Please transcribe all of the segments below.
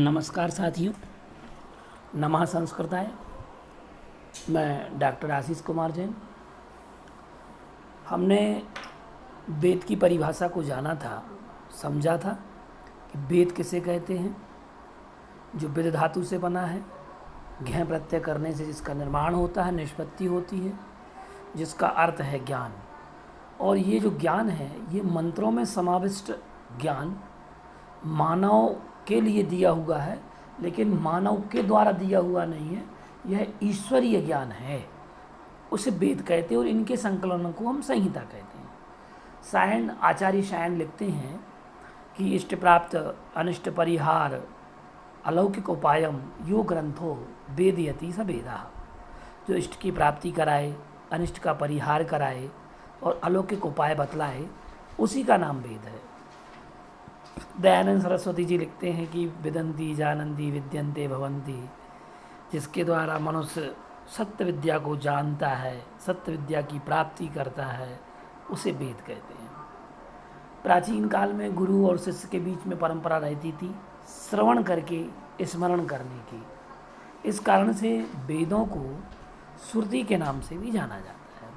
नमस्कार साथियों, नमः संस्कृताय। मैं डॉक्टर आशीष कुमार जैन। हमने वेद की परिभाषा को जाना था, समझा था कि वेद किसे कहते हैं। जो वेद धातु से बना है, घय प्रत्यय करने से जिसका निर्माण होता है, निष्पत्ति होती है, जिसका अर्थ है ज्ञान। और ये जो ज्ञान है, ये मंत्रों में समाविष्ट ज्ञान मानव के लिए दिया हुआ है, लेकिन मानव के द्वारा दिया हुआ नहीं है, यह ईश्वरीय ज्ञान है, उसे वेद कहते हैं। और इनके संकलनों को हम संहिता कहते हैं। सायण आचार्य सायण लिखते हैं कि इष्ट प्राप्त अनिष्ट परिहार अलौकिक उपायम यो ग्रंथो वेदयति स वेदा। जो इष्ट की प्राप्ति कराए, अनिष्ट का परिहार कराए और अलौकिक उपाय बतलाए, उसी का नाम वेद है। दयानंद सरस्वती जी लिखते हैं कि विदंती जानंती विद्यन्ते भवन्ति। जिसके द्वारा मनुष्य सत्य विद्या को जानता है, सत्य विद्या की प्राप्ति करता है, उसे वेद कहते हैं। प्राचीन काल में गुरु और शिष्य के बीच में परंपरा रहती थी श्रवण करके स्मरण करने की। इस कारण से वेदों को श्रुति के नाम से भी जाना जाता है।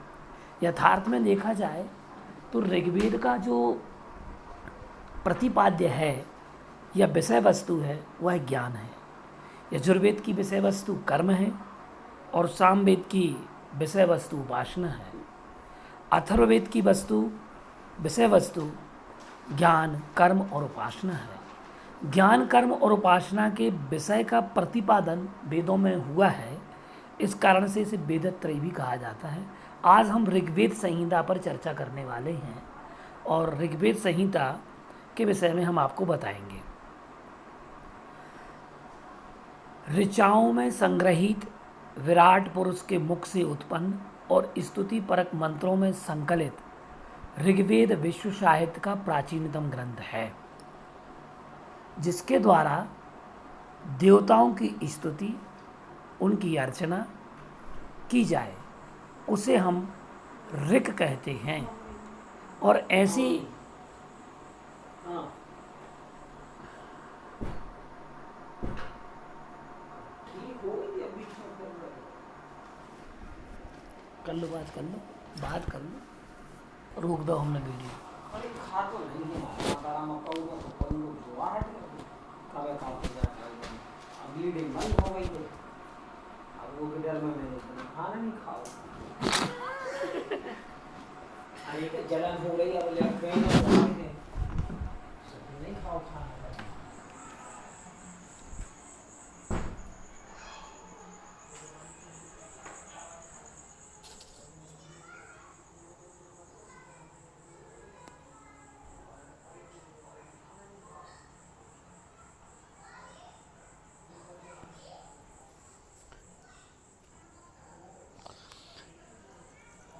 यथार्थ में देखा जाए तो ऋग्वेद का जो प्रतिपाद्य है या विषय वस्तु है, वह ज्ञान है। यजुर्वेद की विषय वस्तु कर्म है और सामवेद की विषय वस्तु उपासना है। अथर्ववेद की विषय वस्तु ज्ञान, कर्म और उपासना है। ज्ञान, कर्म और उपासना के विषय का प्रतिपादन वेदों में हुआ है। इस कारण से इसे वेदत्रयी भी कहा जाता है। आज हम ऋग्वेद संहिता पर चर्चा करने वाले हैं और ऋग्वेद संहिता के विषय में हम आपको बताएंगे। ऋचाओं में संग्रहित विराट पुरुष के मुख से उत्पन्न और स्तुति परक मंत्रों में संकलित ऋग्वेद विश्व साहित्य का प्राचीनतम ग्रंथ है, जिसके द्वारा देवताओं की स्तुति, उनकी अर्चना की जाए, उसे हम ऋक कहते हैं। और ऐसी कर लो, बात कर लो, रोक दो हमने वीडियो। जलन हो गई, अब नहीं खाओ खाना।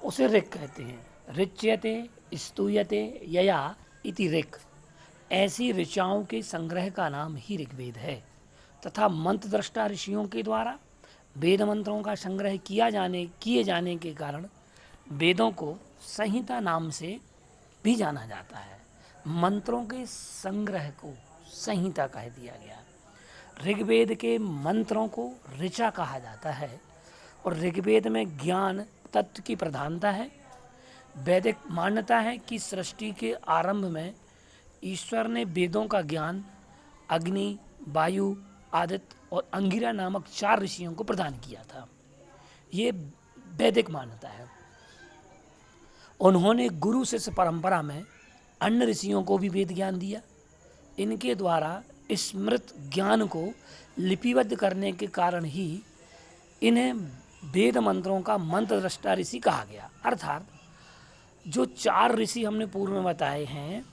उसे ऋक कहते हैं। ऋच्यते स्तूयते यया इति ऋक। ऐसी ऋचाओं के संग्रह का नाम ही ऋग्वेद है तथा मंत्र दृष्टा ऋषियों के द्वारा वेद मंत्रों का संग्रह किए जाने के कारण वेदों को संहिता नाम से भी जाना जाता है। मंत्रों के संग्रह को संहिता कह दिया गया। ऋग्वेद के मंत्रों को ऋचा कहा जाता है और ऋग्वेद में ज्ञान तत्व की प्रधानता है। वैदिक मान्यता है कि सृष्टि के आरंभ में ईश्वर ने वेदों का ज्ञान अग्नि, वायु, आदित्य और अंगिरा नामक 4 ऋषियों को प्रदान किया था। ये वैदिक मान्यता है। उन्होंने गुरु शिष्य परंपरा में अन्य ऋषियों को भी वेद ज्ञान दिया। इनके द्वारा स्मृत ज्ञान को लिपिबद्ध करने के कारण ही इन्हें वेद मंत्रों का मंत्र दृष्टा ऋषि कहा गया। अर्थात जो 4 ऋषि हमने पूर्व में बताए हैं,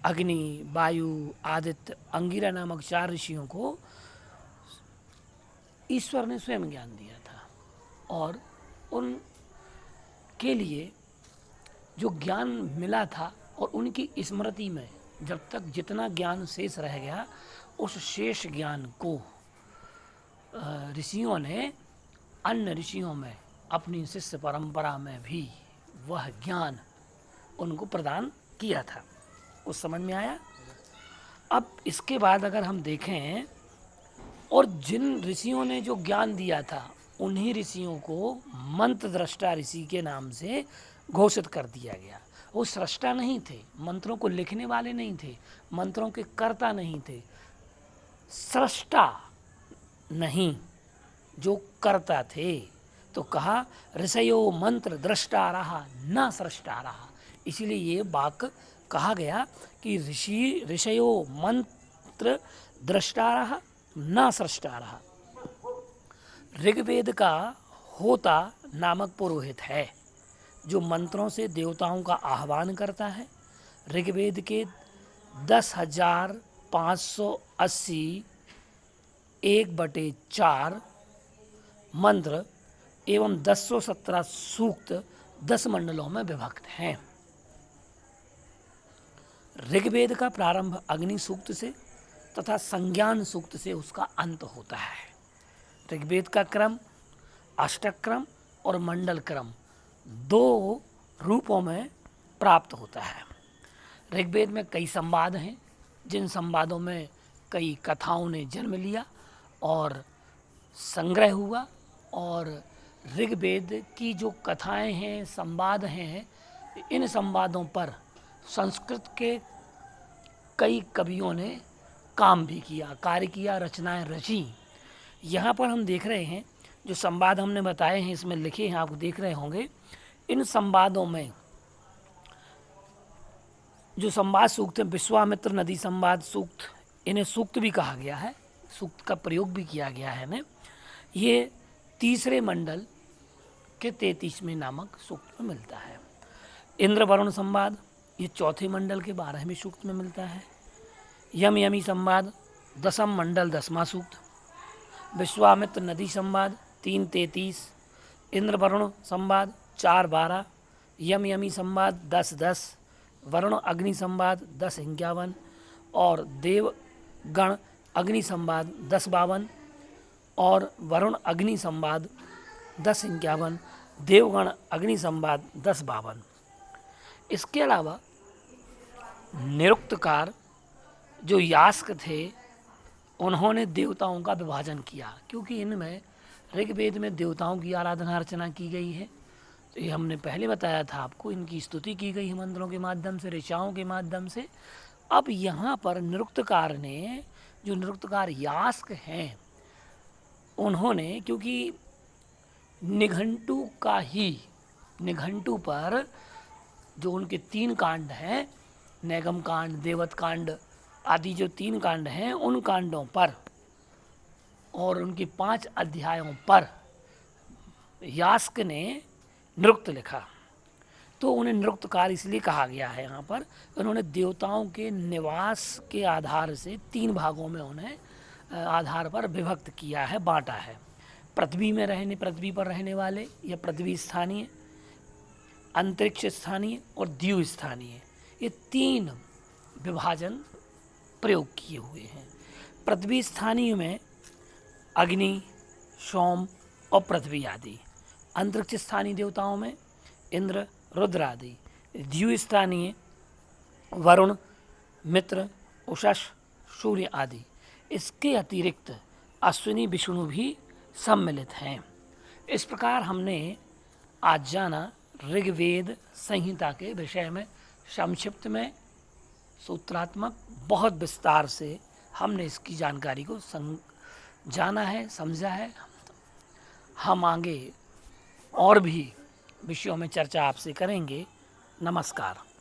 अग्नि, वायु, आदित्य, अंगिरा नामक 4 ऋषियों को ईश्वर ने स्वयं ज्ञान दिया था और उनके लिए जो ज्ञान मिला था और उनकी स्मृति में जब तक जितना ज्ञान शेष रह गया, उस शेष ज्ञान को ऋषियों ने अन्य ऋषियों में अपनी शिष्य परंपरा में भी वह ज्ञान उनको प्रदान किया था। कुछ समझ में आया? अब इसके बाद अगर हम देखें और जिन ऋषियों ने जो ज्ञान दिया था उन्हीं ऋषियों को मंत्र दृष्टा ऋषि के नाम से घोषित कर दिया गया। वो सृष्टा नहीं थे, मंत्रों को लिखने वाले नहीं थे, मंत्रों के कर्ता नहीं थे, सृष्टा नहीं, जो करता थे। तो कहा ऋषयो मंत्र दृष्टा रहा न सृष्टा रहा। इसीलिए ये वाक्य कहा गया कि ऋषयो मंत्र दृष्टा रहा न सृष्टा रहा। ऋग्वेद का होता नामक पुरोहित है जो मंत्रों से देवताओं का आह्वान करता है। ऋग्वेद के 10,580 1/4 मंत्र एवं 1017 सूक्त 10 मंडलों में विभक्त हैं। ऋग्वेद का प्रारंभ अग्नि सूक्त से तथा संज्ञान सूक्त से उसका अंत होता है। ऋग्वेद का क्रम अष्टक क्रम और मंडल क्रम 2 रूपों में प्राप्त होता है। ऋग्वेद में कई संवाद हैं जिन संवादों में कई कथाओं ने जन्म लिया और संग्रह हुआ, और ऋग्वेद की जो कथाएं हैं, संवाद हैं, इन संवादों पर संस्कृत के कई कवियों ने काम भी किया, कार्य किया, रचनाएं रची। यहाँ पर हम देख रहे हैं जो संवाद हमने बताए हैं, इसमें लिखे हैं, आप देख रहे होंगे। इन संवादों में जो संवाद सूक्त है, विश्वामित्र नदी संवाद सूक्त, इन्हें सूक्त भी कहा गया है, सूक्त का प्रयोग भी किया गया है इन्हें। ये तीसरे मंडल के 33वें नामक सूक्त में मिलता है। इंद्र वरुण संवाद ये चौथे मंडल के 12वें सूक्त में मिलता है। यम यमी संवाद 10म मंडल 10वां सूक्त। विश्वामित्र नदी संवाद 3:33। इंद्र वरुण संवाद 4:12। यम यमी संवाद 10:10। वरुण अग्नि संवाद 10:51 और देवगण अग्नि संवाद 10:52 और वरुण अग्नि संवाद 10:51, देवगण अग्नि संवाद 10:52। इसके अलावा निरुक्तकार जो यास्क थे उन्होंने देवताओं का विभाजन किया, क्योंकि इनमें ऋग्वेद में देवताओं की आराधना अर्चना की गई है। तो ये हमने पहले बताया था आपको, इनकी स्तुति की गई है मंत्रों के माध्यम से, ऋचाओं के माध्यम से। अब यहाँ पर निरुक्तकार ने, जो निरुक्तकार यास्क हैं, उन्होंने, क्योंकि निघंटु का ही, निघंटु पर जो उनके 3 कांड हैं, नैगम कांड, देवत कांड आदि जो 3 कांड हैं, उन कांडों पर और उनके 5 अध्यायों पर यास्क ने निरुक्त लिखा। तो उन्हें निरुक्तकार इसलिए कहा गया है। यहाँ पर उन्होंने देवताओं के निवास के आधार से 3 भागों में उन्हें आधार पर विभक्त किया है, बांटा है। पृथ्वी पर रहने वाले या पृथ्वी स्थानीय, अंतरिक्ष स्थानीय और द्यू स्थानीय, ये 3 विभाजन प्रयोग किए हुए हैं। पृथ्वी स्थानीय में अग्नि, सोम और पृथ्वी आदि। अंतरिक्ष स्थानीय देवताओं में इंद्र, रुद्र आदि। द्यू स्थानीय वरुण, मित्र, उषस, सूर्य आदि। इसके अतिरिक्त अश्विनी विष्णु भी सम्मिलित हैं। इस प्रकार हमने आज जाना ऋग्वेद संहिता के विषय में, संक्षिप्त में, सूत्रात्मक, बहुत विस्तार से हमने इसकी जानकारी को जाना है, समझा है। हम आगे और भी विषयों में चर्चा आपसे करेंगे। नमस्कार।